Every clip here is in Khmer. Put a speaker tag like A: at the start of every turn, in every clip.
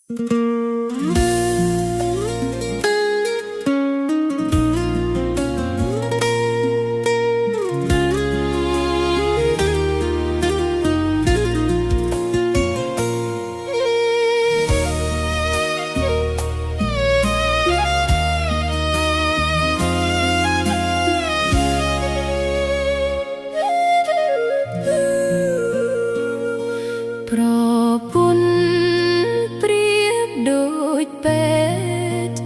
A: ប្រពន្ធប្រៀបដូចពេទ្យ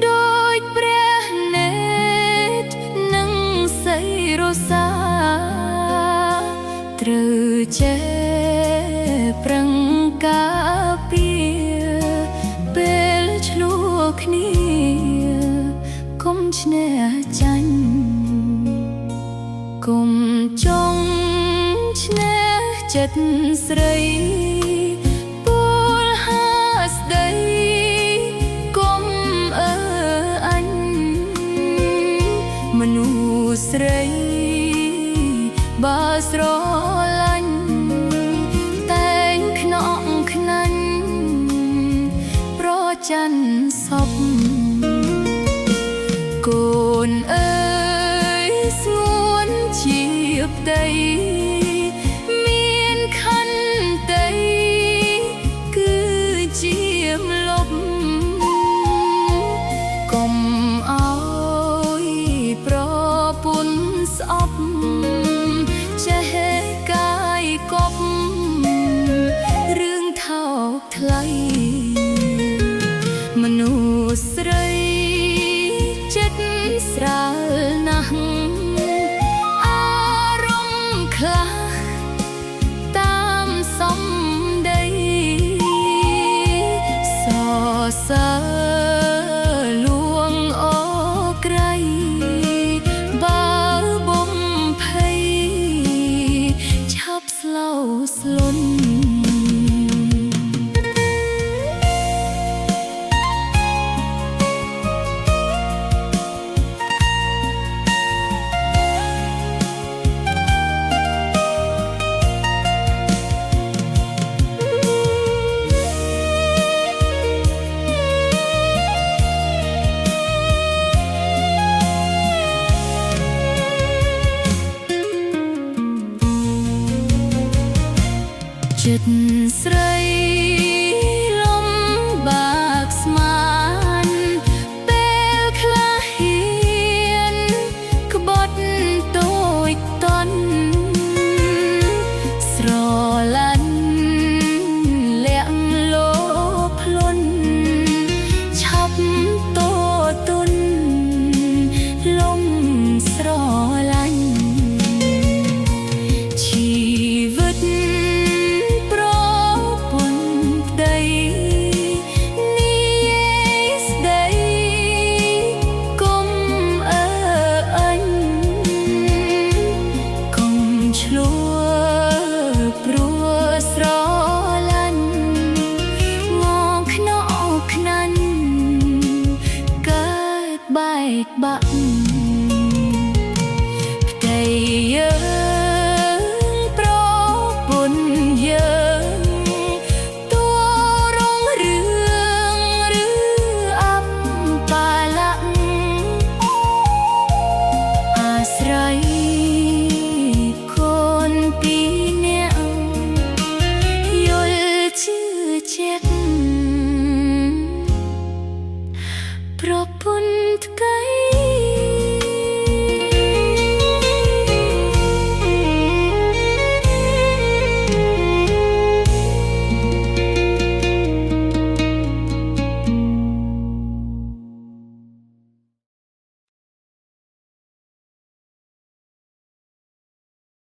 A: ដូចព្រះនេតនិងសីរសាត្រូវចេះប្រឹងការពារពេលឆ្លោះគ្នាកុំឈ្នះចាញ់កុំចង់ឈ្នះចិត្តស្រីពលហាស្ដីកុំអើអញមនុស្សស្រីបើស្រឡាញ់តែងខ្នក់ខ្នាញ់ប្រច័ណ្ឌសពកូនអើយស្ងួនជាប្តីកុំអោយប្រពន្ធស្អប់ចេះកាយកប់រឿងថោកថ្លៃមនុស្សស្រី